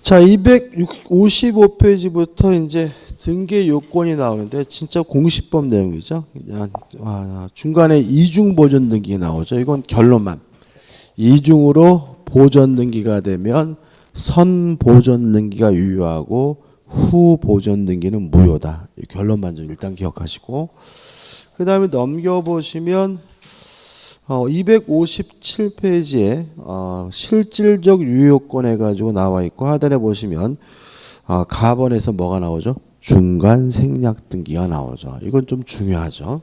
자, 255페이지부터 이제 등기 요건이 나오는데 진짜 공시법 내용이죠. 그냥 중간에 이중 보존 등기 나오죠. 이건 결론만. 이중으로 보존 등기가 되면 선 보존 등기가 유효하고 후 보존 등기는 무효다. 이 결론만 좀 일단 기억하시고, 그 다음에 넘겨보시면 257페이지에 실질적 유효권 해가지고 나와 있고, 하단에 보시면 가번에서 뭐가 나오죠? 중간 생략 등기가 나오죠. 이건 좀 중요하죠.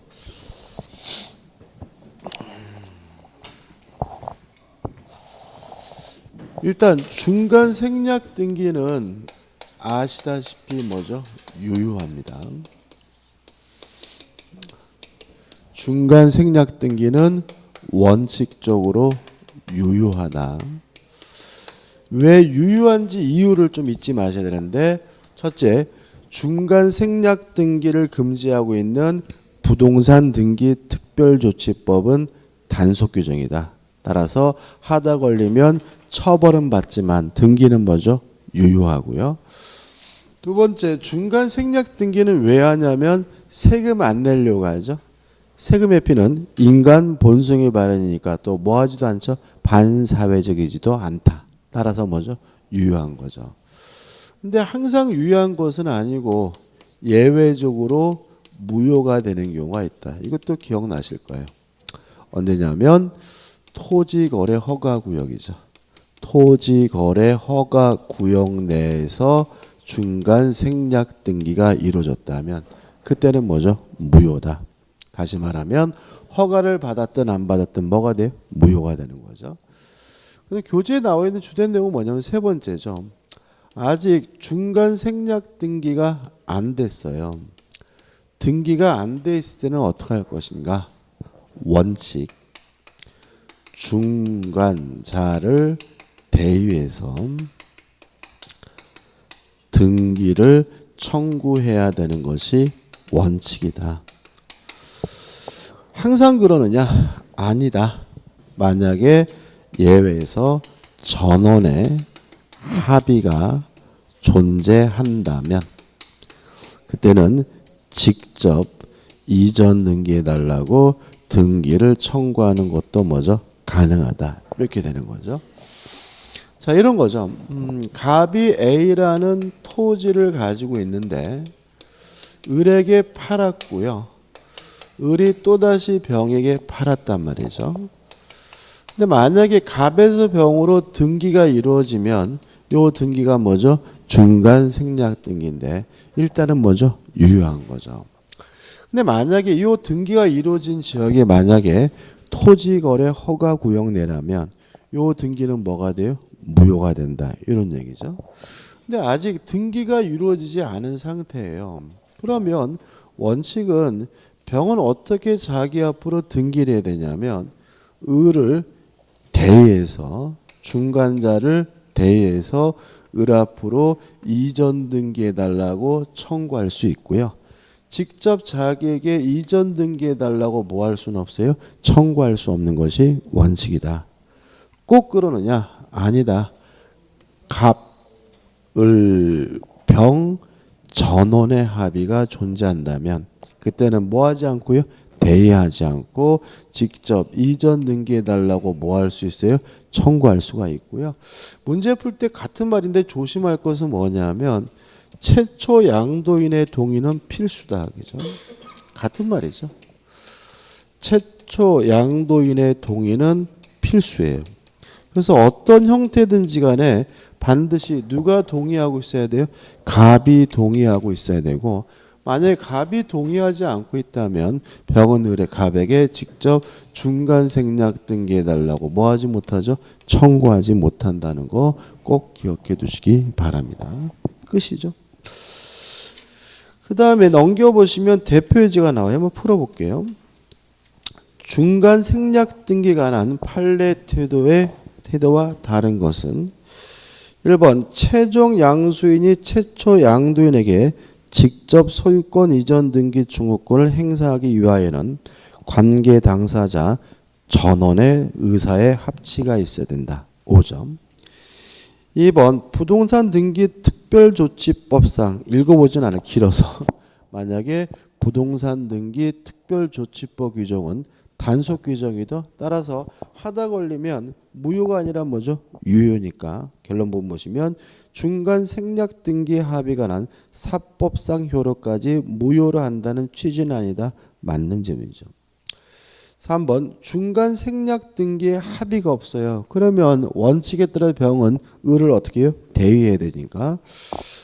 일단 중간 생략 등기는 아시다시피 뭐죠? 유효합니다. 중간 생략 등기는 원칙적으로 유효하다. 왜 유효한지 이유를 좀 잊지 마셔야 되는데, 첫째, 중간 생략 등기를 금지하고 있는 부동산 등기 특별조치법은 단속 규정이다. 따라서 하다 걸리면 처벌은 받지만 등기는 뭐죠? 유효하고요. 두 번째, 중간 생략 등기는 왜 하냐면 세금 안 내려고 하죠. 세금 회피는 인간 본성의 발현이니까 또 뭐 하지도 않죠? 반사회적이지도 않다. 따라서 뭐죠? 유효한 거죠. 근데 항상 유효한 것은 아니고 예외적으로 무효가 되는 경우가 있다. 이것도 기억나실 거예요. 언제냐면 토지거래 허가구역이죠. 토지거래 허가구역 내에서 중간 생략 등기가 이루어졌다면 그때는 뭐죠? 무효다. 다시 말하면 허가를 받았든 안 받았든 뭐가 돼요? 무효가 되는 거죠. 근데 교재에 나와 있는 주된 내용은 뭐냐면 세 번째죠. 아직 중간 생략 등기가 안 됐어요. 등기가 안 돼 있을 때는 어떻게 할 것인가? 원칙. 중간자를 대위해서 등기를 청구해야 되는 것이 원칙이다. 항상 그러느냐? 아니다. 만약에 예외에서 전원의 합의가 존재한다면 그때는 직접 이전 등기해달라고 등기를 청구하는 것도 뭐죠? 가능하다. 이렇게 되는 거죠. 자, 이런 거죠. 갑이 A라는 토지를 가지고 있는데 을에게 팔았고요. 을이 또다시 병에게 팔았단 말이죠. 근데 만약에 갑에서 병으로 등기가 이루어지면 요 등기가 뭐죠? 중간 생략 등기인데 일단은 뭐죠? 유효한 거죠. 근데 만약에 이 등기가 이루어진 지역에 만약에 토지거래 허가구역 내라면 요 등기는 뭐가 돼요? 무효가 된다. 이런 얘기죠. 근데 아직 등기가 이루어지지 않은 상태예요. 그러면 원칙은 병은 어떻게 자기 앞으로 등기를 해야 되냐면 을을 대의해서 중간자를 대의해서 을 앞으로 이전 등기해달라고 청구할 수 있고요. 직접 자기에게 이전 등기해달라고 뭐 할 수는 없어요? 청구할 수 없는 것이 원칙이다. 꼭 그러느냐? 아니다. 갑, 을, 병, 전원의 합의가 존재한다면 그때는 뭐 하지 않고요? 대의하지 않고 직접 이전 등기해달라고 뭐 할 수 있어요? 청구할 수가 있고요. 문제 풀 때 같은 말인데 조심할 것은 뭐냐면 최초 양도인의 동의는 필수다. 그죠? 같은 말이죠. 최초 양도인의 동의는 필수예요. 그래서 어떤 형태든지 간에 반드시 누가 동의하고 있어야 돼요? 갑이 동의하고 있어야 되고, 만약에 갑이 동의하지 않고 있다면 병은 을의 갑에게 직접 중간 생략 등기해달라고 뭐 하지 못하죠? 청구하지 못한다는 거 꼭 기억해 두시기 바랍니다. 끝이죠. 그 다음에 넘겨보시면 대표예지가 나와요. 한번 풀어볼게요. 중간 생략 등기가 관한 판례 태도와 다른 것은 1번 최종 양수인이 최초 양도인에게 직접 소유권 이전 등기 증후권을 행사하기 위하여는 관계 당사자 전원의 의사의 합치가 있어야 된다. 5점. 2번 부동산 등기 특별조치법상 읽어보진 않아 길어서 만약에 부동산 등기 특별조치법 규정은 단속 규정이다. 따라서 하다 걸리면 무효가 아니라 뭐죠? 유효니까 결론 보시면 중간 생략 등기 합의가 난 사법상 효력까지 무효로 한다는 취지는 아니다. 맞는 점이죠. 3번 중간 생략 등기에 합의가 없어요. 그러면 원칙에 따라 병은 을을 어떻게 해요? 대위해야 되니까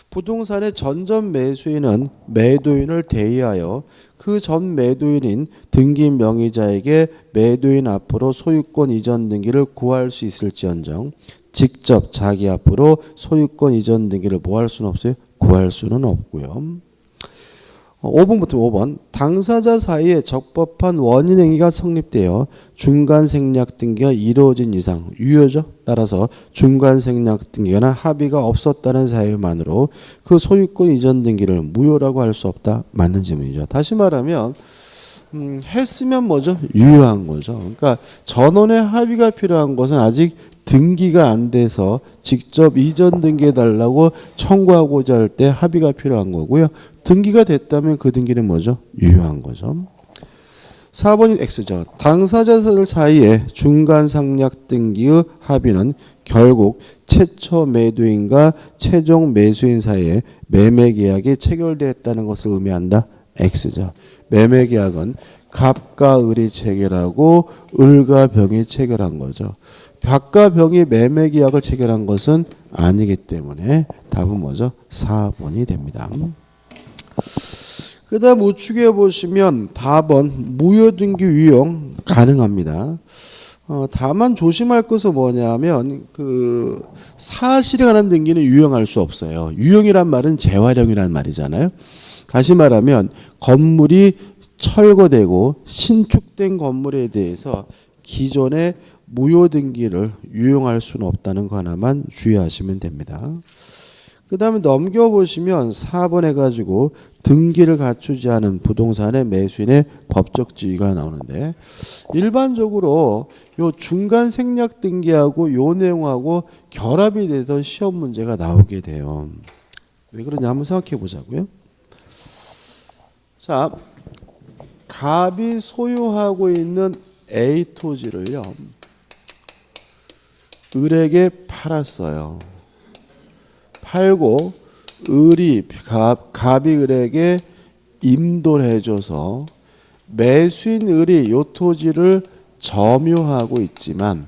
부동산의 전전 매수인은 매도인을 대위하여 그 전 매도인인 등기 명의자에게 매도인 앞으로 소유권 이전 등기를 구할 수 있을지언정 직접 자기 앞으로 소유권 이전 등기를 뭐 할 수는 없어요? 구할 수는 없고요. 5번부터 5번 당사자 사이에 적법한 원인 행위가 성립되어 중간 생략 등기가 이루어진 이상 유효죠. 따라서 중간 생략 등기가 합의가 없었다는 사유만으로 그 소유권 이전 등기를 무효라고 할 수 없다. 맞는 질문이죠. 다시 말하면 했으면 뭐죠? 유효한 거죠. 그러니까 전원의 합의가 필요한 것은 아직 등기가 안 돼서 직접 이전 등기해 달라고 청구하고자 할 때 합의가 필요한 거고요. 등기가 됐다면 그 등기는 뭐죠? 유효한 거죠. 4번이 X죠. 당사자들 사이에 중간 상략 등기의 합의는 결국 최초 매도인과 최종 매수인 사이에 매매 계약이 체결되었다는 것을 의미한다. X죠. 매매 계약은 갑과 을이 체결하고 을과 병이 체결한 거죠. 갑과 병이 매매 계약을 체결한 것은 아니기 때문에 답은 뭐죠? 4번이 됩니다. 그 다음 우측에 보시면 답은 무효등기 유용 가능합니다. 다만 조심할 것은 뭐냐면 그 사실에 관한 등기는 유용할 수 없어요. 유용이란 말은 재활용이란 말이잖아요. 다시 말하면 건물이 철거되고 신축된 건물에 대해서 기존의 무효 등기를 유용할 수는 없다는 거 하나만 주의하시면 됩니다. 그 다음에 넘겨보시면 4번 해가지고 등기를 갖추지 않은 부동산의 매수인의 법적 지위가 나오는데 일반적으로 요 중간 생략 등기하고 요 내용하고 결합이 돼서 시험 문제가 나오게 돼요. 왜 그러냐 한번 생각해 보자고요. 자, 갑이 소유하고 있는 A 토지를요 을에게 팔았어요. 팔고 을이 갑이 을에게 임도를 해줘서 매수인 을이 요 토지를 점유하고 있지만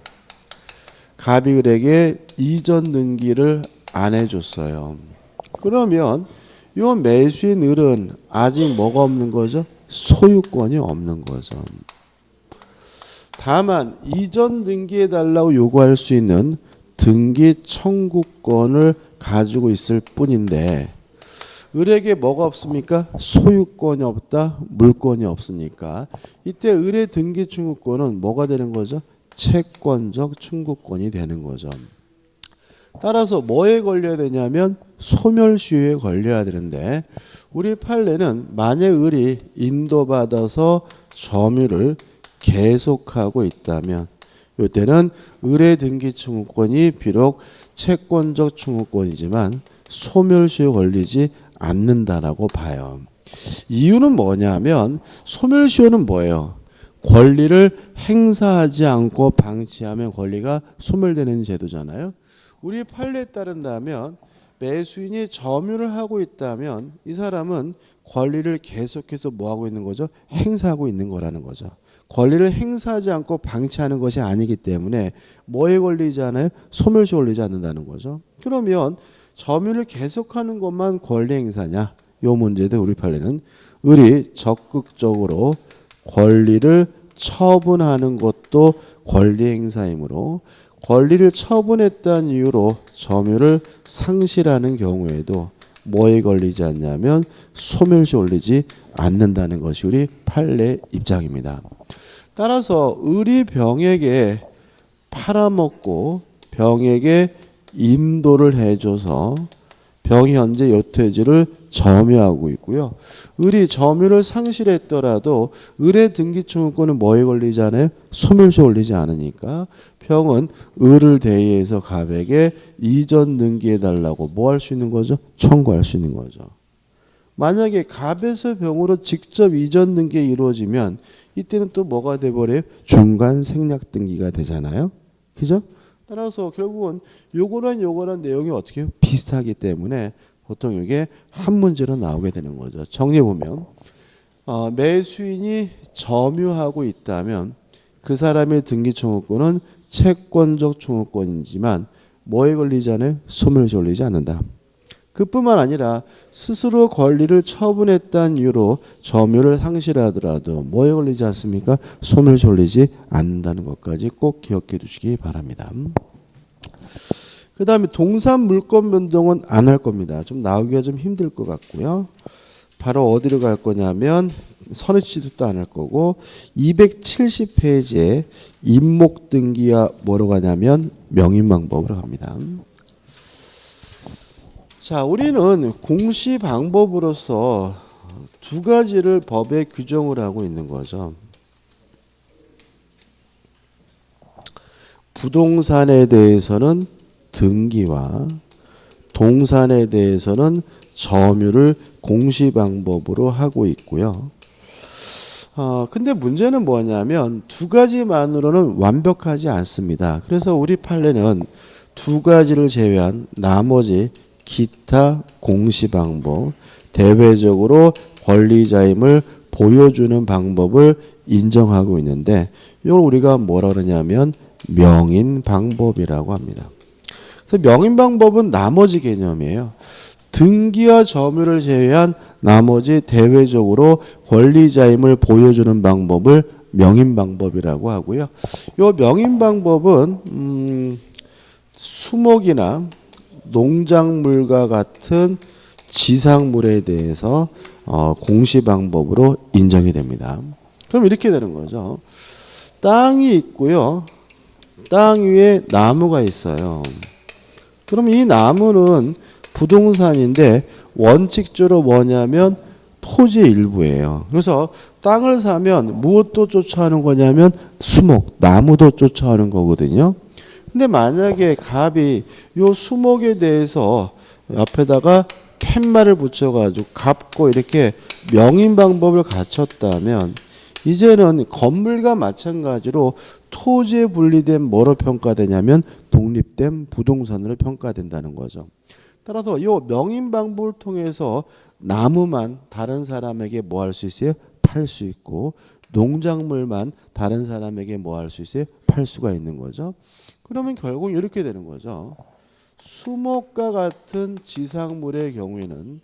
갑이 을에게 이전 등기를 안 해줬어요. 그러면 요 매수인 을은 아직 뭐가 없는 거죠? 소유권이 없는 거죠. 다만 이전 등기해 달라고 요구할 수 있는 등기 청구권을 가지고 있을 뿐인데 을에게 뭐가 없습니까? 소유권이 없다, 물권이 없으니까 이때 을의 등기 청구권은 뭐가 되는 거죠? 채권적 청구권이 되는 거죠. 따라서 뭐에 걸려야 되냐면 소멸시효에 걸려야 되는데 우리 판례는 만약 을이 인도받아서 점유를 계속하고 있다면 이때는 을의 등기 청구권이 비록 채권적 청구권이지만 소멸시효에 걸리지 않는다라고 봐요. 이유는 뭐냐면 소멸시효는 뭐예요? 권리를 행사하지 않고 방치하면 권리가 소멸되는 제도잖아요. 우리 판례에 따른다면 매수인이 점유를 하고 있다면 이 사람은 권리를 계속해서 뭐 하고 있는 거죠? 행사하고 있는 거라는 거죠. 권리를 행사하지 않고 방치하는 것이 아니기 때문에 뭐에 걸리지 않아요? 소멸시효에 걸리지 않는다는 거죠. 그러면 점유를 계속하는 것만 권리 행사냐? 이 문제도 우리 판례는 을이 적극적으로 권리를 처분하는 것도 권리 행사이므로 권리를 처분했다는 이유로 점유를 상실하는 경우에도 뭐에 걸리지 않냐면 소멸시효에 걸리지 않는다는 것이 우리 판례 입장입니다. 따라서 을이 병에게 팔아먹고 병에게 임도를 해줘서 병이 현재 요 토지를 점유하고 있고요. 을이 점유를 상실했더라도 을의 등기청구권은 뭐에 걸리지 않아요? 소멸시효 걸리지 않으니까 평은 을을 대의해서 갑에게 이전 등기해달라고 뭐 할 수 있는 거죠? 청구할 수 있는 거죠. 만약에 갑에서 병으로 직접 이전 등기가 이루어지면 이때는 또 뭐가 돼버려요? 중간 생략 등기가 되잖아요. 그죠? 따라서 결국은 요거랑 내용이 어떻게 해요? 비슷하기 때문에 보통 이게 한 문제로 나오게 되는 거죠. 정리해보면 매수인이 점유하고 있다면 그 사람의 등기청구권은 채권적 청구권이지만 뭐에 걸리지 않아요? 소멸시효 걸리지 않는다. 그뿐만 아니라 스스로 권리를 처분했다는 이유로 점유를 상실하더라도 뭐에 걸리지 않습니까? 소멸시효 걸리지 않는다는 것까지 꼭 기억해 두시기 바랍니다. 그 다음에 동산 물권 변동은 안 할 겁니다. 좀 나오기가 좀 힘들 것 같고요. 바로 어디로 갈 거냐면 선의취득도 안 할 거고 270페이지에 임목 등기와 뭐로 가냐면 명인 방법으로 갑니다. 자, 우리는 공시 방법으로서 두 가지를 법에 규정을 하고 있는 거죠. 부동산에 대해서는 등기와 동산에 대해서는 점유를 공시 방법으로 하고 있고요. 근데 문제는 뭐냐면 두 가지만으로는 완벽하지 않습니다. 그래서 우리 판례는 두 가지를 제외한 나머지 기타 공시 방법, 대외적으로 권리자임을 보여주는 방법을 인정하고 있는데 이걸 우리가 뭐라 그러냐면 명인 방법이라고 합니다. 그래서 명인 방법은 나머지 개념이에요. 등기와 점유를 제외한 나머지 대외적으로 권리자임을 보여주는 방법을 명인 방법이라고 하고요. 이 명인 방법은 수목이나 농작물과 같은 지상물에 대해서 공시 방법으로 인정이 됩니다. 그럼 이렇게 되는 거죠. 땅이 있고요. 땅 위에 나무가 있어요. 그럼 이 나무는 부동산인데 원칙적으로 뭐냐면 토지의 일부예요. 그래서 땅을 사면 무엇도 쫓아오는 거냐면 수목, 나무도 쫓아오는 거거든요. 근데 만약에 갑이 요 수목에 대해서 옆에다가 팻말을 붙여가지고 갑고 이렇게 명인 방법을 갖췄다면 이제는 건물과 마찬가지로 토지에 분리된 뭐로 평가되냐면 독립된 부동산으로 평가된다는 거죠. 따라서 이 명인 방법을 통해서 나무만 다른 사람에게 뭐 할 수 있어요? 팔 수 있고 농작물만 다른 사람에게 뭐 할 수 있어요? 팔 수가 있는 거죠. 그러면 결국 이렇게 되는 거죠. 수목과 같은 지상물의 경우에는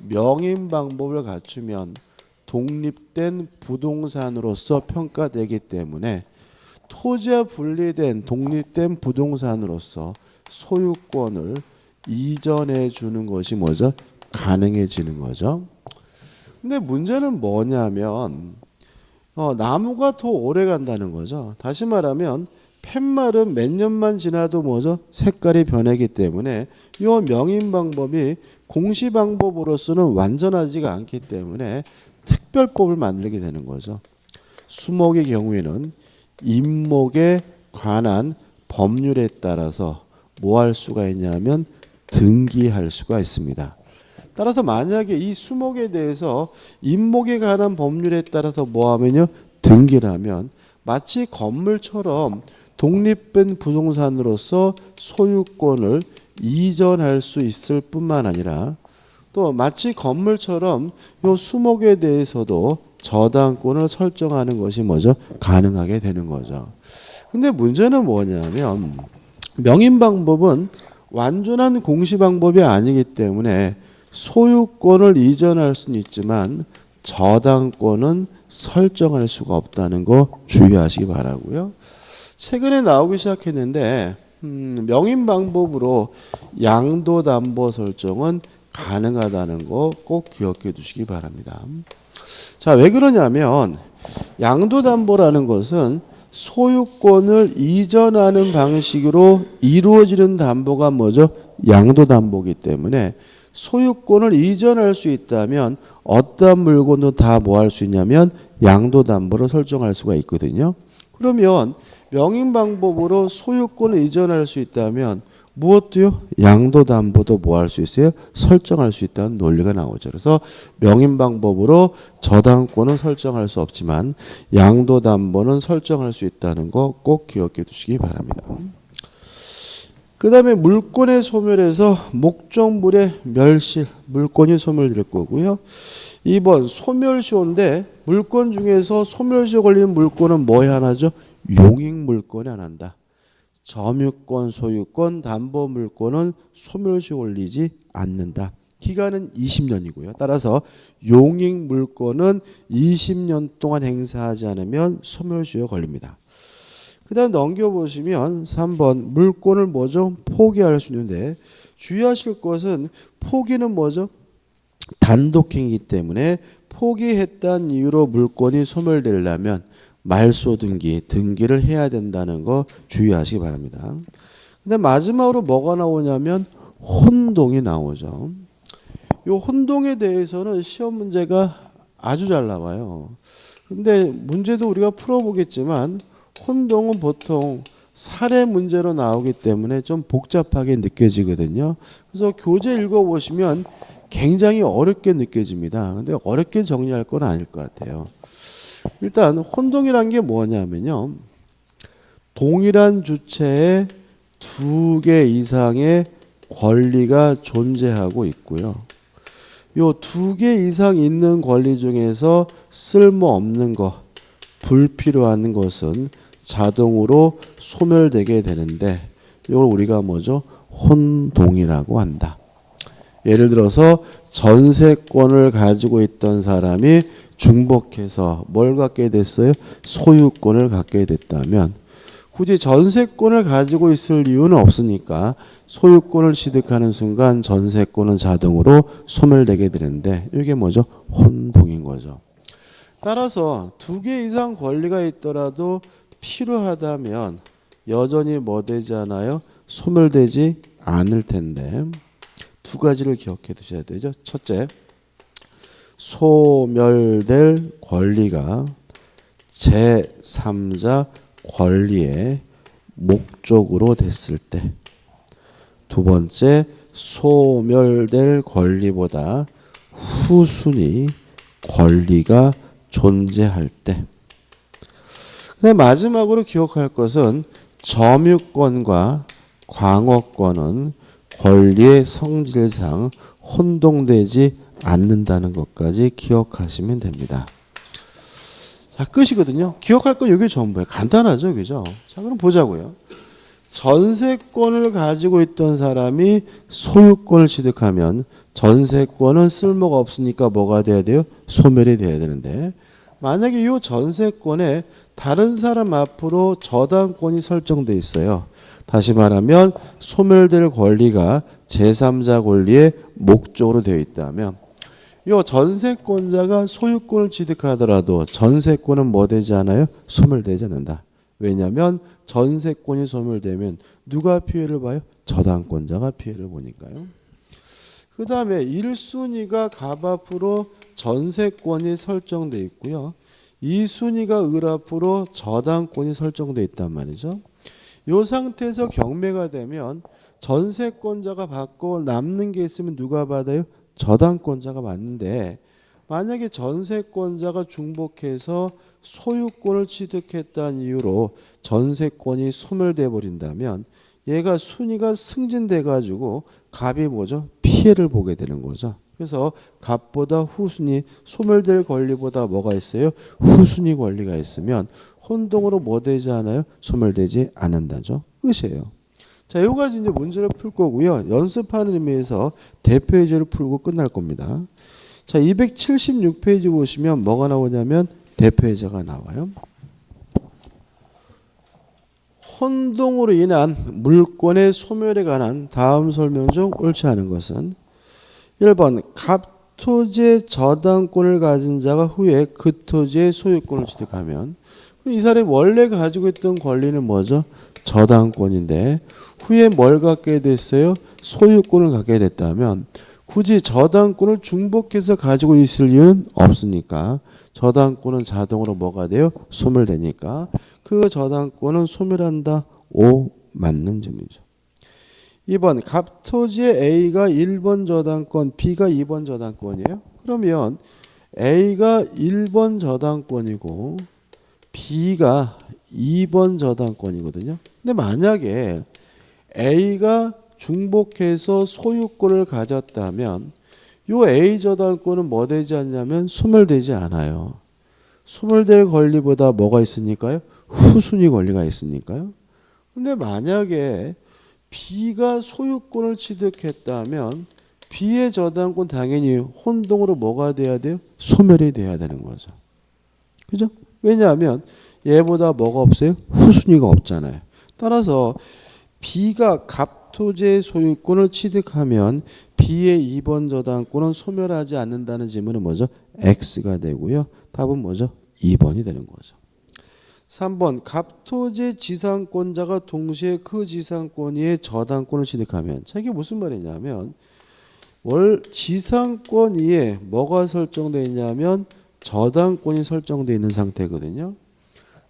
명인 방법을 갖추면 독립된 부동산으로서 평가되기 때문에 토지와 분리된 독립된 부동산으로서 소유권을 이전해 주는 것이 뭐죠? 가능해지는 거죠. 근데 문제는 뭐냐면 나무가 더 오래 간다는 거죠. 다시 말하면 팻말은 몇 년만 지나도 뭐죠? 색깔이 변하기 때문에 이 명인 방법이 공시 방법으로서는 완전하지가 않기 때문에 특별법을 만들게 되는 거죠. 수목의 경우에는 임목에 관한 법률에 따라서 뭐 할 수가 있냐면 등기할 수가 있습니다. 따라서 만약에 이 수목에 대해서 임목에 관한 법률에 따라서 뭐 하면요? 등기를 하면 마치 건물처럼 독립된 부동산으로서 소유권을 이전할 수 있을 뿐만 아니라 또 마치 건물처럼 이 수목에 대해서도 저당권을 설정하는 것이 뭐죠? 가능하게 되는 거죠. 근데 문제는 뭐냐면 명인 방법은 완전한 공시 방법이 아니기 때문에 소유권을 이전할 수는 있지만 저당권은 설정할 수가 없다는 거 주의하시기 바라고요. 최근에 나오기 시작했는데 명인 방법으로 양도담보 설정은 가능하다는 거 꼭 기억해 두시기 바랍니다. 자, 왜 그러냐면 양도담보라는 것은 소유권을 이전하는 방식으로 이루어지는 담보가 뭐죠? 양도담보이기 때문에 소유권을 이전할 수 있다면 어떠한 물건도 다 뭐 할 수 있냐면 양도담보로 설정할 수가 있거든요. 그러면 명인 방법으로 소유권을 이전할 수 있다면 무엇도요? 양도담보도 뭐 할 수 있어요? 설정할 수 있다는 논리가 나오죠. 그래서 명인 방법으로 저당권은 설정할 수 없지만 양도담보는 설정할 수 있다는 거 꼭 기억해 두시기 바랍니다. 그 다음에 물권의 소멸에서 목적물의 멸실, 물권이 소멸될 거고요. 2번 소멸시효인데 물권 중에서 소멸시효 걸리는 물권은 뭐에 하나죠? 용익물권에 하나다. 점유권, 소유권, 담보물권은 소멸시효 걸리지 않는다. 기간은 20년이고요. 따라서 용익물권은 20년 동안 행사하지 않으면 소멸시효 걸립니다. 그 다음 넘겨보시면 3번 물권을 뭐죠? 포기할 수 있는데 주의하실 것은 포기는 뭐죠? 단독행위이기 때문에 포기했다는 이유로 물권이 소멸되려면 말소 등기를 해야 된다는 거 주의하시기 바랍니다. 근데 마지막으로 뭐가 나오냐면 혼동이 나오죠. 이 혼동에 대해서는 시험 문제가 아주 잘 나와요. 근데 문제도 우리가 풀어보겠지만 혼동은 보통 사례 문제로 나오기 때문에 좀 복잡하게 느껴지거든요. 그래서 교재 읽어보시면 굉장히 어렵게 느껴집니다. 근데 어렵게 정리할 건 아닐 것 같아요. 일단 혼동이란 게 뭐냐면요. 동일한 주체에 두 개 이상의 권리가 존재하고 있고요. 요 두 개 이상 있는 권리 중에서 쓸모없는 것, 불필요한 것은 자동으로 소멸되게 되는데 이걸 우리가 뭐죠? 혼동이라고 한다. 예를 들어서 전세권을 가지고 있던 사람이 중복해서 뭘 갖게 됐어요? 소유권을 갖게 됐다면 굳이 전세권을 가지고 있을 이유는 없으니까 소유권을 취득하는 순간 전세권은 자동으로 소멸되게 되는데 이게 뭐죠? 혼동인 거죠. 따라서 두 개 이상 권리가 있더라도 필요하다면 여전히 뭐 되지 않아요? 소멸되지 않을 텐데 두 가지를 기억해 두셔야 되죠. 첫째, 소멸될 권리가 제3자 권리의 목적으로 됐을 때. 두 번째, 소멸될 권리보다 후순위 권리가 존재할 때. 그다음 마지막으로 기억할 것은 점유권과 광어권은 권리의 성질상 혼동되지 않는다는 것까지 기억하시면 됩니다. 자, 끝이거든요. 기억할 건 이게 전부예요. 간단하죠, 그죠? 자, 그럼 보자고요. 전세권을 가지고 있던 사람이 소유권을 취득하면 전세권은 쓸모가 없으니까 뭐가 돼야 돼요? 소멸이 돼야 되는데 만약에 이 전세권에 다른 사람 앞으로 저당권이 설정돼 있어요. 다시 말하면 소멸될 권리가 제3자 권리의 목적으로 되어 있다면 이 전세권자가 소유권을 취득하더라도 전세권은 뭐 되지 않아요? 소멸되지 않는다. 왜냐하면 전세권이 소멸되면 누가 피해를 봐요? 저당권자가 피해를 보니까요. 그 다음에 1순위가 갑 앞으로 전세권이 설정돼 있고요. 2순위가 을 앞으로 저당권이 설정돼 있단 말이죠. 이 상태에서 경매가 되면 전세권자가 받고 남는 게 있으면 누가 받아요? 저당권자가 받는데 만약에 전세권자가 중복해서 소유권을 취득했다는 이유로 전세권이 소멸돼 버린다면 얘가 순위가 승진돼 가지고 갑이 뭐죠? 피해를 보게 되는 거죠. 그래서 갑보다 후순위 소멸될 권리보다 뭐가 있어요? 후순위 권리가 있으면 혼동으로 뭐 되지 않아요? 소멸되지 않는다죠. 끝이에요. 자, 여기 가지 이제 문제를 풀 거고요. 연습하는 의미에서 대표 예제를 풀고 끝날 겁니다. 자, 276페이지 보시면 뭐가 나오냐면 대표 예제가 나와요. 혼동으로 인한 물권의 소멸에 관한 다음 설명 중 옳지 않은 것은 1번 갑토지의 저당권을 가진 자가 후에 그 토지의 소유권을 취득하면 이 사람이 원래 가지고 있던 권리는 뭐죠? 저당권인데 후에 뭘 갖게 됐어요? 소유권을 갖게 됐다면 굳이 저당권을 중복해서 가지고 있을 이유는 없으니까 저당권은 자동으로 뭐가 돼요? 소멸되니까 그 저당권은 소멸한다. O 맞는 점이죠. 2번 갑토지의 A가 1번 저당권, B가 2번 저당권이에요. 그러면 A가 1번 저당권이고 B가 2번 저당권이거든요. 근데 만약에 A가 중복해서 소유권을 가졌다면 요 A 저당권은 뭐 되지 않냐면 소멸되지 않아요. 소멸될 권리보다 뭐가 있으니까요? 후순위 권리가 있으니까요. 근데 만약에 B가 소유권을 취득했다면 B의 저당권 당연히 혼동으로 뭐가 돼야 돼요? 소멸이 돼야 되는 거죠. 그죠? 왜냐하면 얘보다 뭐가 없어요? 후순위가 없잖아요. 따라서 B가 갑토지의 소유권을 취득하면 B의 2번 저당권은 소멸하지 않는다는 질문은 뭐죠? X가 되고요. 답은 뭐죠? 2번이 되는 거죠. 3번 갑토지 지상권자가 동시에 그 지상권위의 저당권을 취득하면 자 이게 무슨 말이냐면 지상권위에 뭐가 설정되어 있냐면 저당권이 설정되어 있는 상태거든요.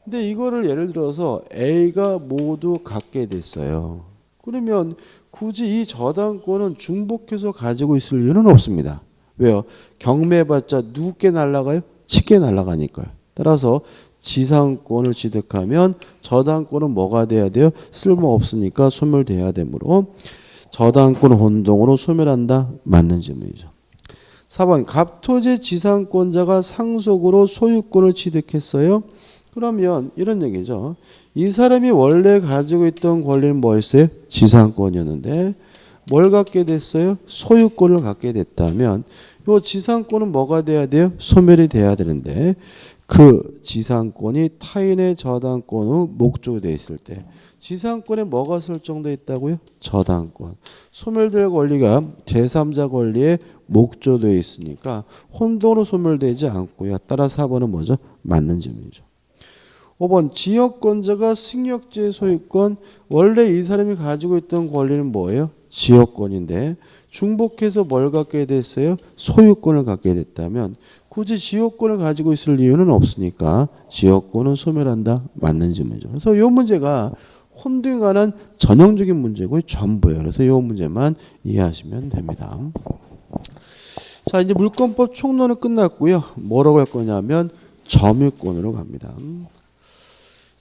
근데 이거를 예를 들어서 A가 모두 갖게 됐어요. 그러면 굳이 이 저당권은 중복해서 가지고 있을 이유는 없습니다. 왜요? 경매해봤자 누구께 날아가요? 치께 날아가니까요. 따라서 지상권을 취득하면 저당권은 뭐가 돼야 돼요? 쓸모없으니까 소멸돼야 되므로 저당권 혼동으로 소멸한다. 맞는 질문이죠. 4번 갑토지 지상권자가 상속으로 소유권을 취득했어요. 그러면 이런 얘기죠. 이 사람이 원래 가지고 있던 권리는 뭐였어요? 지상권이었는데 뭘 갖게 됐어요? 소유권을 갖게 됐다면 이 지상권은 뭐가 돼야 돼요? 소멸이 돼야 되는데 그 지상권이 타인의 저당권으로 목조되어 있을 때 지상권에 뭐가 설정되어 있다고요? 저당권. 소멸될 권리가 제3자 권리에 목조되어 있으니까 혼동으로 소멸되지 않고요. 따라 4번은 뭐죠? 맞는 질문이죠. 5번 지역권자가 승역지의 소유권 원래 이 사람이 가지고 있던 권리는 뭐예요? 지역권인데 중복해서 뭘 갖게 됐어요? 소유권을 갖게 됐다면 굳이 지역권을 가지고 있을 이유는 없으니까 지역권은 소멸한다. 맞는 질문이죠. 그래서 이 문제가 혼동에 관한 전형적인 문제고 전부예요. 그래서 이 문제만 이해하시면 됩니다. 자 이제 물권법 총론은 끝났고요. 뭐라고 할 거냐면 점유권으로 갑니다.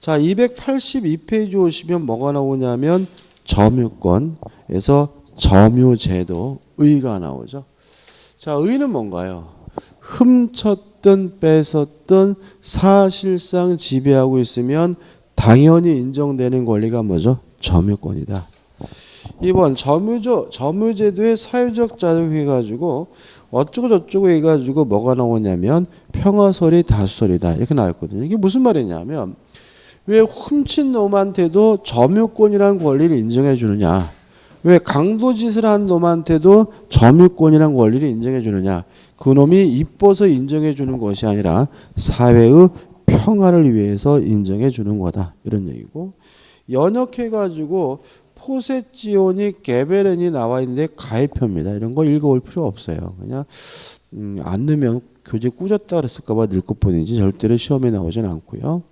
자 282페이지 오시면 뭐가 나오냐면 점유권에서 점유제도 의가 나오죠. 자 의는 뭔가요? 훔쳤든 뺏었든 사실상 지배하고 있으면 당연히 인정되는 권리가 뭐죠? 점유권이다. 2번 점유제도의 사회적 작용해 가지고 어쩌고 저쩌고 해가지고 뭐가 나오냐면 평화설이 다수설이다 이렇게 나왔거든요. 이게 무슨 말이냐면 왜 훔친 놈한테도 점유권이라는 권리를 인정해 주느냐, 왜 강도짓을 한 놈한테도 점유권이라는 권리를 인정해 주느냐, 그 놈이 이뻐서 인정해 주는 것이 아니라 사회의 평화를 위해서 인정해 주는 거다 이런 얘기고, 연역해 가지고 포세지온이 게베렌이 나와 있는데 가입표입니다. 이런 거 읽어볼 필요 없어요. 그냥 안 넣으면 교재 꾸졌다 그랬을까 봐 넣을 것 뿐이지 절대로 시험에 나오진 않고요.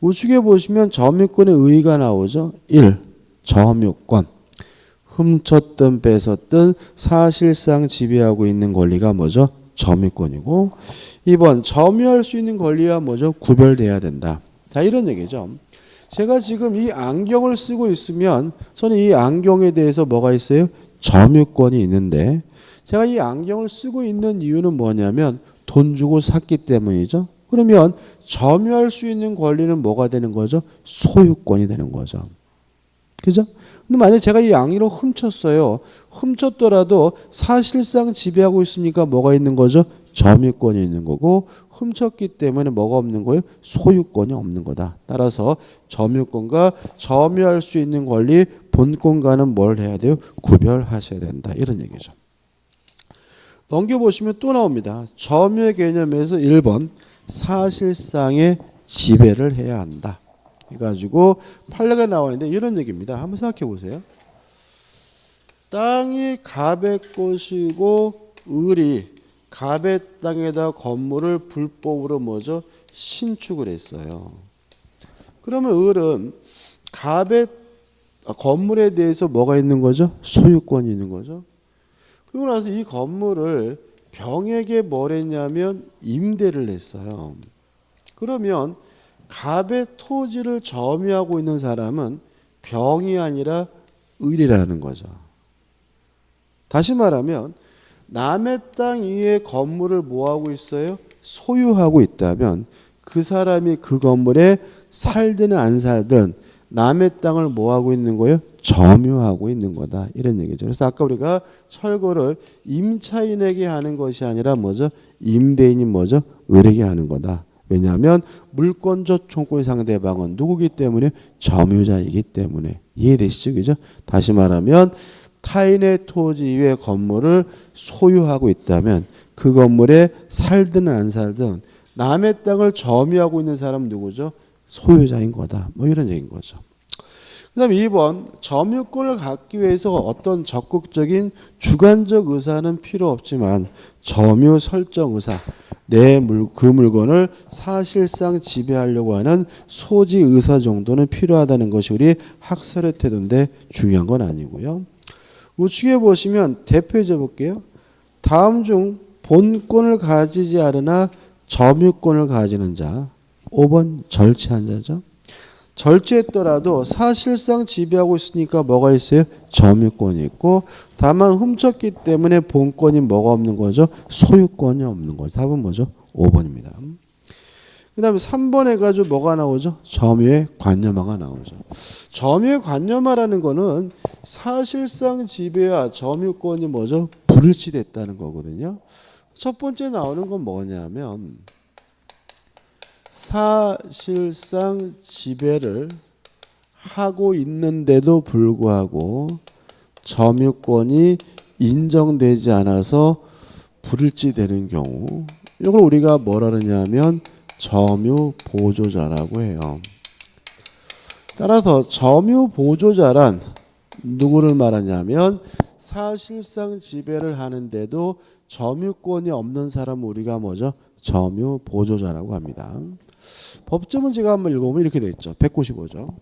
우측에 보시면 점유권의 의의가 나오죠. 1. 점유권. 훔쳤든 뺏었든 사실상 지배하고 있는 권리가 뭐죠? 점유권이고, 2번 점유할 수 있는 권리와 뭐죠? 구별돼야 된다. 자 이런 얘기죠. 제가 지금 이 안경을 쓰고 있으면 저는 이 안경에 대해서 뭐가 있어요? 점유권이 있는데 제가 이 안경을 쓰고 있는 이유는 뭐냐면 돈 주고 샀기 때문이죠. 그러면 점유할 수 있는 권리는 뭐가 되는 거죠? 소유권이 되는 거죠. 그죠? 근데 만약에 제가 이 안경을 훔쳤어요. 훔쳤더라도 사실상 지배하고 있으니까 뭐가 있는 거죠? 점유권이 있는 거고, 훔쳤기 때문에 뭐가 없는 거예요? 소유권이 없는 거다. 따라서 점유권과 점유할 수 있는 권리, 본권과는 뭘 해야 돼요? 구별하셔야 된다. 이런 얘기죠. 넘겨보시면 또 나옵니다. 점유의 개념에서 1번 사실상의 지배를 해야 한다. 해가지고 판례가 나와 있는데 이런 얘기입니다. 한번 생각해 보세요. 땅이 갑의 것이고 을이 갑의 땅에다 건물을 불법으로 뭐죠? 신축을 했어요. 그러면 을은 갑의 건물에 대해서 뭐가 있는 거죠? 소유권이 있는 거죠. 그리고 나서 이 건물을 병에게 뭘 했냐면 임대를 했어요. 그러면 갑의 토지를 점유하고 있는 사람은 병이 아니라 을이라는 거죠. 다시 말하면 남의 땅 위에 건물을 뭐하고 있어요? 소유하고 있다면 그 사람이 그 건물에 살든 안 살든 남의 땅을 뭐하고 있는 거예요? 점유하고 있는 거다. 이런 얘기죠. 그래서 아까 우리가 철거를 임차인에게 하는 것이 아니라 뭐죠? 임대인이 뭐죠? 을에게 하는 거다. 왜냐하면 물권적 총권 상대방은 누구기 때문에? 점유자이기 때문에. 이해되시죠? 그죠? 다시 말하면 타인의 토지 위에 건물을 소유하고 있다면 그 건물에 살든 안 살든 남의 땅을 점유하고 있는 사람은 누구죠? 소유자인 거다. 뭐 이런 얘기인 거죠. 그 다음에 2번, 점유권을 갖기 위해서 어떤 적극적인 주관적 의사는 필요 없지만 점유 설정 의사, 그 물건을 사실상 지배하려고 하는 소지 의사 정도는 필요하다는 것이 우리 학설의 태도인데 중요한 건 아니고요. 우측에 보시면 대표해 볼게요. 다음 중 본권을 가지지 않으나 점유권을 가지는 자. 5번 절취한 자죠. 절취했더라도 사실상 지배하고 있으니까 뭐가 있어요? 점유권이 있고 다만 훔쳤기 때문에 본권이 뭐가 없는 거죠? 소유권이 없는 거죠. 답은 뭐죠? 5번입니다. 그 다음에 3번 해가지고 뭐가 나오죠? 점유의 관념화가 나오죠. 점유의 관념화라는 거는 사실상 지배와 점유권이 뭐죠? 불일치됐다는 거거든요. 첫 번째 나오는 건 뭐냐면 사실상 지배를 하고 있는데도 불구하고 점유권이 인정되지 않아서 불일치되는 경우, 이걸 우리가 뭐라 그러냐면 점유 보조자라고 해요. 따라서 점유 보조자란 누구를 말하냐면 사실상 지배를 하는데도 점유권이 없는 사람은 우리가 뭐죠? 점유 보조자라고 합니다. 법조 문제가 한번 읽어보면 이렇게 되어 있죠. 195조.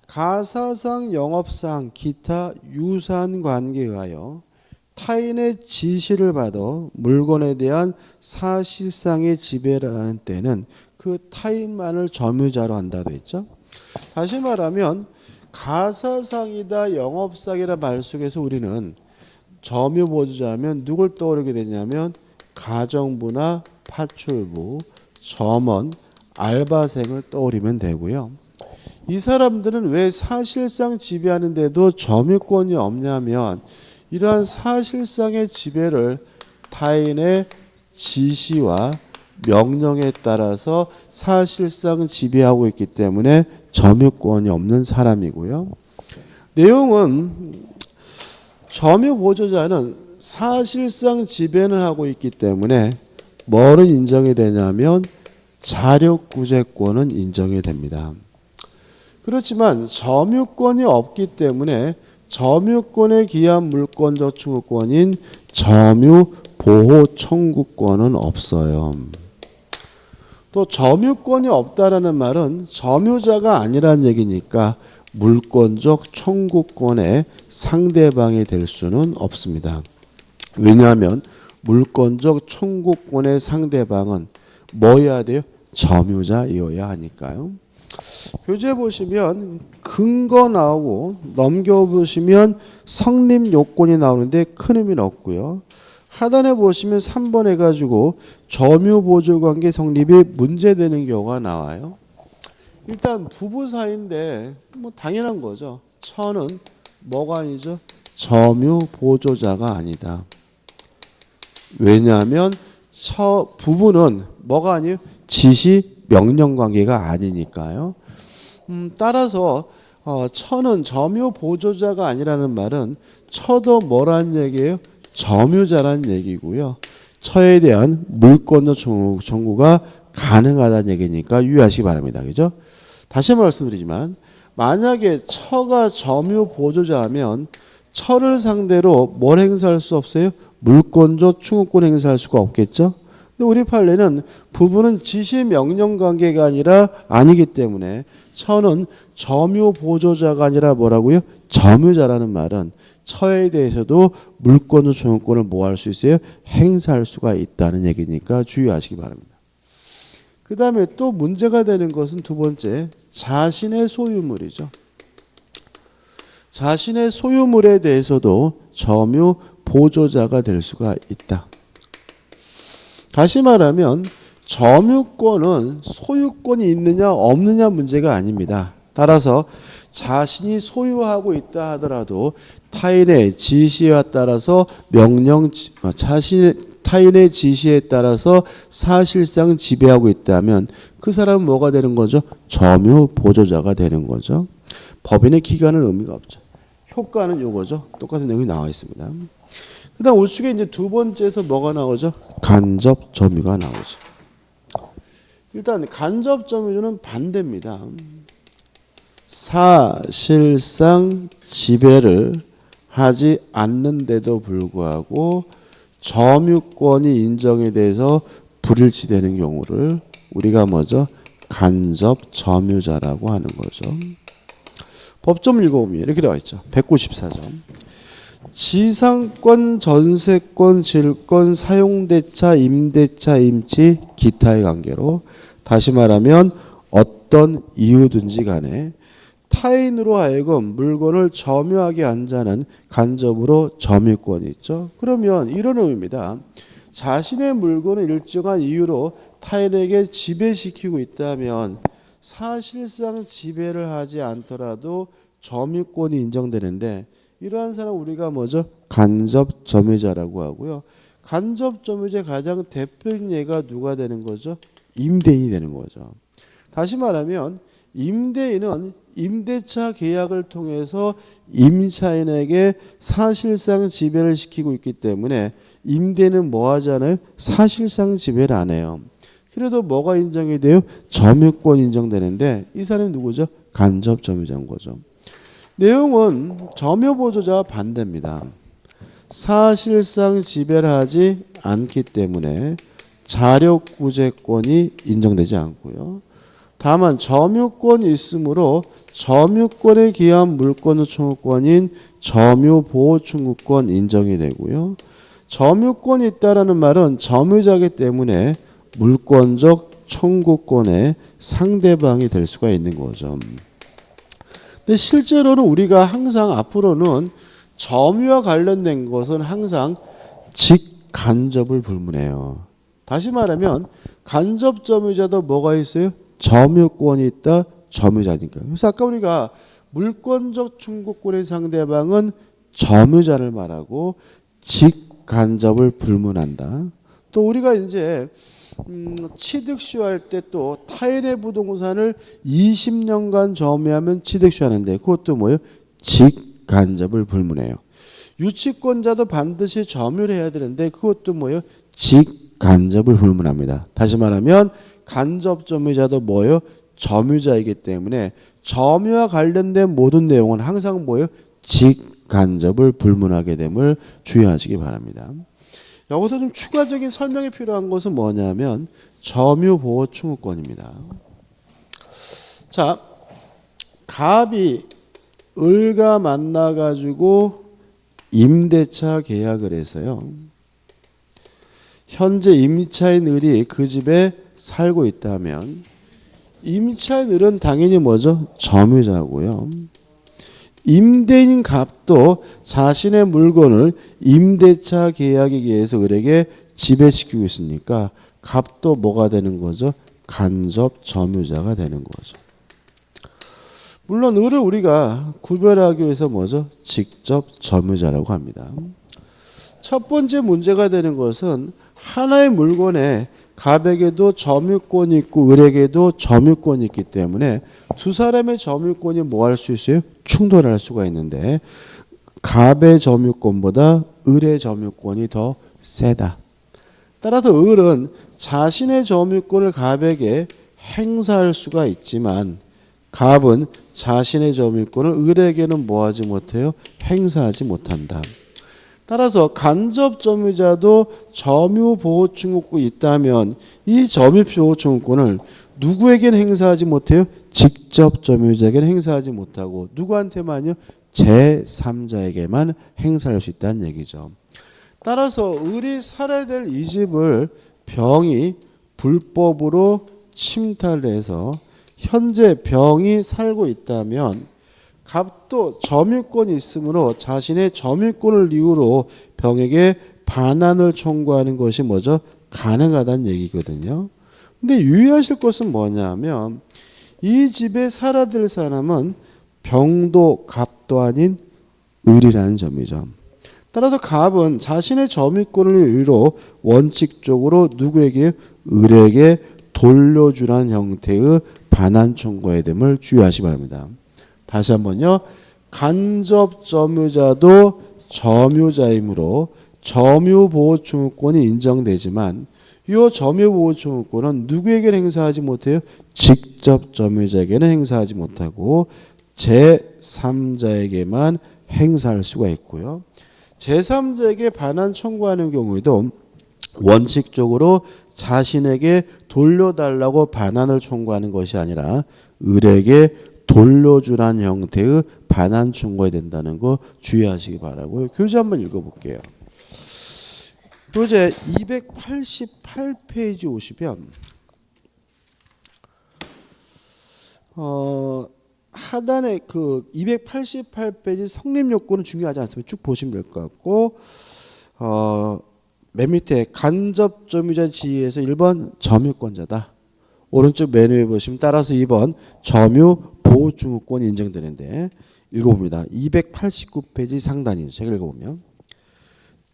가사상, 영업상, 기타 유사한 관계에 의하여 타인의 지시를 받아 물건에 대한 사실상의 지배를 하는 때는 그 타인만을 점유자로 한다 되어 있죠. 다시 말하면 가사상이다, 영업상이라 말 속에서 우리는 점유 보조자면 누굴 떠오르게 되냐면 가정부나 파출부, 점원, 알바생을 떠올리면 되고요. 이 사람들은 왜 사실상 지배하는데도 점유권이 없냐면 이러한 사실상의 지배를 타인의 지시와 명령에 따라서 사실상 지배하고 있기 때문에 점유권이 없는 사람이고요. 내용은 점유 보조자는 사실상 지배를 하고 있기 때문에 뭐는 인정이 되냐면 자력구제권은 인정이 됩니다. 그렇지만 점유권이 없기 때문에 점유권에 기한 물권적 청구권인 점유보호 청구권은 없어요. 또 점유권이 없다라는 말은 점유자가 아니라는 얘기니까 물권적 청구권의 상대방이 될 수는 없습니다. 왜냐하면 물권적 청구권의 상대방은 뭐여야 돼요? 점유자이어야 하니까요. 교재 보시면 근거 나오고 넘겨보시면 성립 요건이 나오는데 큰 의미는 없고요. 하단에 보시면 3번 해가지고 점유보조관계 성립이 문제되는 경우가 나와요. 일단 부부 사이인데 뭐 당연한 거죠. 처는 뭐가 아니죠? 점유보조자가 아니다. 왜냐하면 부부는 뭐가 아니에요? 지시 명령 관계가 아니니까요. 따라서 처는 점유 보조자가 아니라는 말은 처도 뭐라는 얘기예요? 점유자라는 얘기고요. 처에 대한 물권적 청구가 가능하다는 얘기니까 유의하시기 바랍니다. 그죠? 다시 말씀드리지만 만약에 처가 점유 보조자면 처를 상대로 뭘 행사할 수 없어요? 물권적 충후권 행사할 수가 없겠죠. 근데 우리 판례는 부분은 지시 명령 관계가 아니기 때문에 처는 점유 보조자가 아니라 뭐라고요? 점유자라는 말은 처에 대해서도 물권적 충후권을 뭐 할 수 있어요? 행사할 수가 있다는 얘기니까 주의하시기 바랍니다. 그 다음에 또 문제가 되는 것은 두 번째, 자신의 소유물이죠. 자신의 소유물에 대해서도 점유 보조자가 될 수가 있다. 다시 말하면 점유권은 소유권이 있느냐 없느냐 문제가 아닙니다. 따라서 자신이 소유하고 있다 하더라도 타인의 지시에 따라서 타인의 지시에 따라서 사실상 지배하고 있다면 그 사람은 뭐가 되는 거죠? 점유 보조자가 되는 거죠. 법인의 기간은 의미가 없죠. 효과는 요거죠. 똑같은 내용이 나와 있습니다. 그 다음 우측에 이제 두 번째에서 뭐가 나오죠? 간접 점유가 나오죠. 일단 간접 점유는 반대입니다. 사실상 지배를 하지 않는데도 불구하고 점유권이 인정에 대해서 불일치되는 경우를 우리가 뭐죠? 간접 점유자라고 하는 거죠. 법좀 읽어보면 이렇게 나와 있죠. 194점. 지상권, 전세권, 질권, 사용대차, 임대차, 임치, 기타의 관계로 다시 말하면 어떤 이유든지 간에 타인으로 하여금 물건을 점유하게 한 자는 간접으로 점유권이 있죠. 그러면 이런 의미입니다. 자신의 물건을 일정한 이유로 타인에게 지배시키고 있다면 사실상 지배를 하지 않더라도 점유권이 인정되는데 이러한 사람 우리가 뭐죠? 간접 점유자라고 하고요. 간접 점유자의 가장 대표적인 예가 누가 되는 거죠? 임대인이 되는 거죠. 다시 말하면 임대인은 임대차 계약을 통해서 임차인에게 사실상 지배를 시키고 있기 때문에 임대인은 뭐 하잖아요? 사실상 지배를 안 해요. 그래도 뭐가 인정이 돼요? 점유권 인정되는데 이 사람이 누구죠? 간접 점유자인 거죠. 내용은 점유보조자와 반대입니다. 사실상 지배를 하지 않기 때문에 자력구제권이 인정되지 않고요. 다만 점유권이 있으므로 점유권에 기한 물권의 청구권인 점유보호청구권 인정이 되고요. 점유권이 있다라는 말은 점유자이기 때문에 물권적 청구권의 상대방이 될 수가 있는 거죠. 근데 실제로는 우리가 항상 앞으로는 점유와 관련된 것은 항상 직간접을 불문해요. 다시 말하면 간접 점유자도 뭐가 있어요? 점유권이 있다, 점유자니까. 그래서 아까 우리가 물권적 청구권의 상대방은 점유자를 말하고 직간접을 불문한다. 또 우리가 이제 취득시효할 때 또 타인의 부동산을 20년간 점유하면 취득시효하는데 그것도 뭐예요? 직간접을 불문해요. 유치권자도 반드시 점유를 해야 되는데 그것도 뭐예요? 직간접을 불문합니다. 다시 말하면 간접 점유자도 뭐예요? 점유자이기 때문에 점유와 관련된 모든 내용은 항상 뭐예요? 직간접을 불문하게 됨을 주의하시기 바랍니다. 여기서 좀 추가적인 설명이 필요한 것은 뭐냐면 점유보호청구권입니다. 자, 갑이 을과 만나가지고 임대차 계약을 해서요. 현재 임차인 을이 그 집에 살고 있다면 임차인 을은 당연히 뭐죠? 점유자고요. 임대인 갑도 자신의 물건을 임대차 계약에 의해서 을에게 지배시키고 있으니까 갑도 뭐가 되는 거죠? 간접 점유자가 되는 거죠. 물론 을을 우리가 구별하기 위해서 뭐죠? 직접 점유자라고 합니다. 첫 번째 문제가 되는 것은 하나의 물건에 갑에게도 점유권이 있고 을에게도 점유권이 있기 때문에 두 사람의 점유권이 뭐 할 수 있어요? 충돌할 수가 있는데 갑의 점유권보다 을의 점유권이 더 세다. 따라서 을은 자신의 점유권을 갑에게 행사할 수가 있지만 갑은 자신의 점유권을 을에게는 뭐하지 못해요? 행사하지 못한다. 따라서 간접 점유자도 점유보호증후권이 있다면 이 점유보호증후권을 누구에게는 행사하지 못해요? 직접 점유자에게는 행사하지 못하고 누구한테만요? 제3자에게만 행사할 수 있다는 얘기죠. 따라서 을이 살아야 될 이 집을 병이 불법으로 침탈해서 현재 병이 살고 있다면 갑도 점유권이 있으므로 자신의 점유권을 이유로 병에게 반환을 청구하는 것이 뭐죠? 가능하다는 얘기거든요. 근데 유의하실 것은 뭐냐면 이 집에 살아야 될 사람은 병도 갑도 아닌 을이라는 점이죠. 따라서 갑은 자신의 점유권을 이유로 원칙적으로 누구에게? 을에게 돌려주라는 형태의 반환 청구해야 됨을 주의하시기 바랍니다. 다시 한번요. 간접 점유자도 점유자이므로 점유보호증후권이 인정되지만 이 점유보호증후권은 누구에게 행사하지 못해요? 직접 점유자에게는 행사하지 못하고 제3자에게만 행사할 수가 있고요. 제3자에게 반환 청구하는 경우에도 원칙적으로 자신에게 돌려달라고 반환을 청구하는 것이 아니라 을에게 돌려주라는 형태의 반환 청구해야 된다는 거 주의하시기 바라고요. 교재 한번 읽어볼게요. 교재 288페이지 오시면 하단에 그 288페이지 성립요건은 중요하지 않습니다. 쭉 보시면 될 것 같고 맨 밑에 간접 점유자 지위에서 1번 점유권자다. 오른쪽 맨 위에 보시면 따라서 2번 점유보호증후권이 인정되는데 읽어봅니다. 289페이지 상단이죠. 제가 읽어보면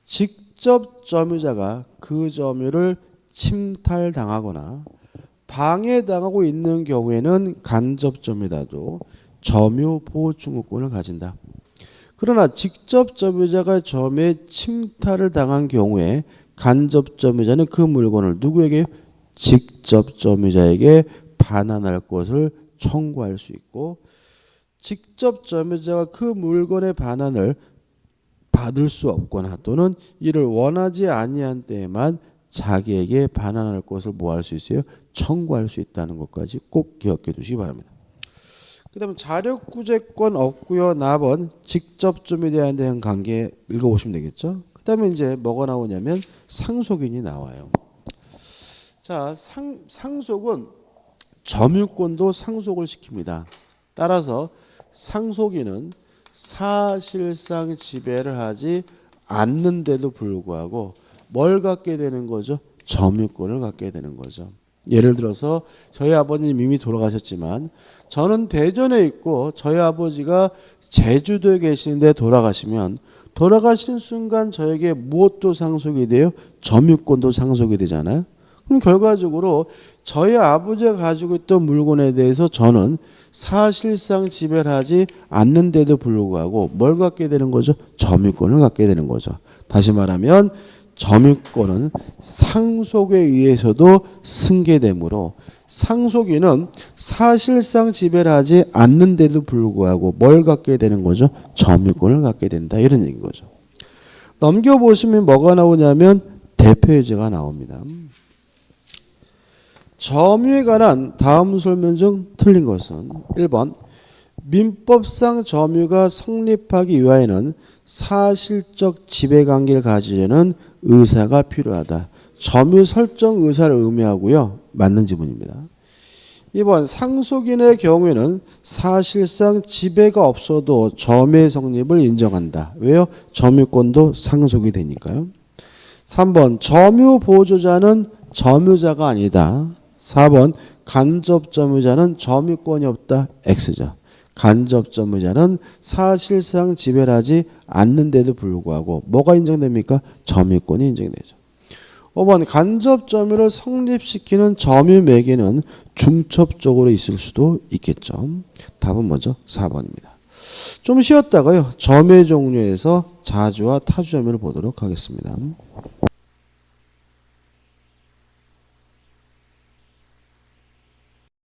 직접 점유자가 그 점유를 침탈당하거나 방해당하고 있는 경우에는 간접 점유자도 점유보호증후권을 가진다. 그러나 직접 점유자가 점유의 침탈을 당한 경우에 간접 점유자는 그 물건을 누구에게? 직접 점유자에게 반환할 것을 청구할 수 있고 직접 점유자가 그 물건의 반환을 받을 수 없거나 또는 이를 원하지 아니한 때에만 자기에게 반환할 것을 뭐 할 수 있어요? 청구할 수 있다는 것까지 꼭 기억해 두시기 바랍니다. 그 다음에 자력구제권 없고요. 납은 직접 점유에 대한 관계 읽어보시면 되겠죠. 그 다음에 이제 뭐가 나오냐면 상속인이 나와요. 자, 상속은 점유권도 상속을 시킵니다. 따라서 상속인은 사실상 지배를 하지 않는데도 불구하고 뭘 갖게 되는 거죠? 점유권을 갖게 되는 거죠. 예를 들어서 저희 아버님 이미 돌아가셨지만 저는 대전에 있고 저희 아버지가 제주도에 계시는데 돌아가시면 돌아가시는 순간 저에게 무엇도 상속이 돼요? 점유권도 상속이 되잖아요. 그럼 결과적으로 저희 아버지가 가지고 있던 물건에 대해서 저는 사실상 지배를 하지 않는데도 불구하고 뭘 갖게 되는 거죠? 점유권을 갖게 되는 거죠. 다시 말하면 점유권은 상속에 의해서도 승계되므로 상속인은 사실상 지배를 하지 않는데도 불구하고 뭘 갖게 되는 거죠? 점유권을 갖게 된다. 이런 얘기인 거죠. 넘겨보시면 뭐가 나오냐면 대표예제가 나옵니다. 점유에 관한 다음 설명 중 틀린 것은 1번 민법상 점유가 성립하기 위하여는 사실적 지배관계를 가지려는 의사가 필요하다. 점유 설정 의사를 의미하고요. 맞는 지문입니다. 2번 상속인의 경우에는 사실상 지배가 없어도 점유의 성립을 인정한다. 왜요? 점유권도 상속이 되니까요. 3번 점유 보조자는 점유자가 아니다. 4번 간접 점유자는 점유권이 없다. X죠. 간접 점유자는 사실상 지배를 하지 않는데도 불구하고 뭐가 인정됩니까? 점유권이 인정되죠. 5번 간접 점유를 성립시키는 점유 매개는 중첩적으로 있을 수도 있겠죠. 답은 뭐죠? 4번입니다. 좀 쉬었다가요. 점유 종류에서 자주와 타주 점유를 보도록 하겠습니다.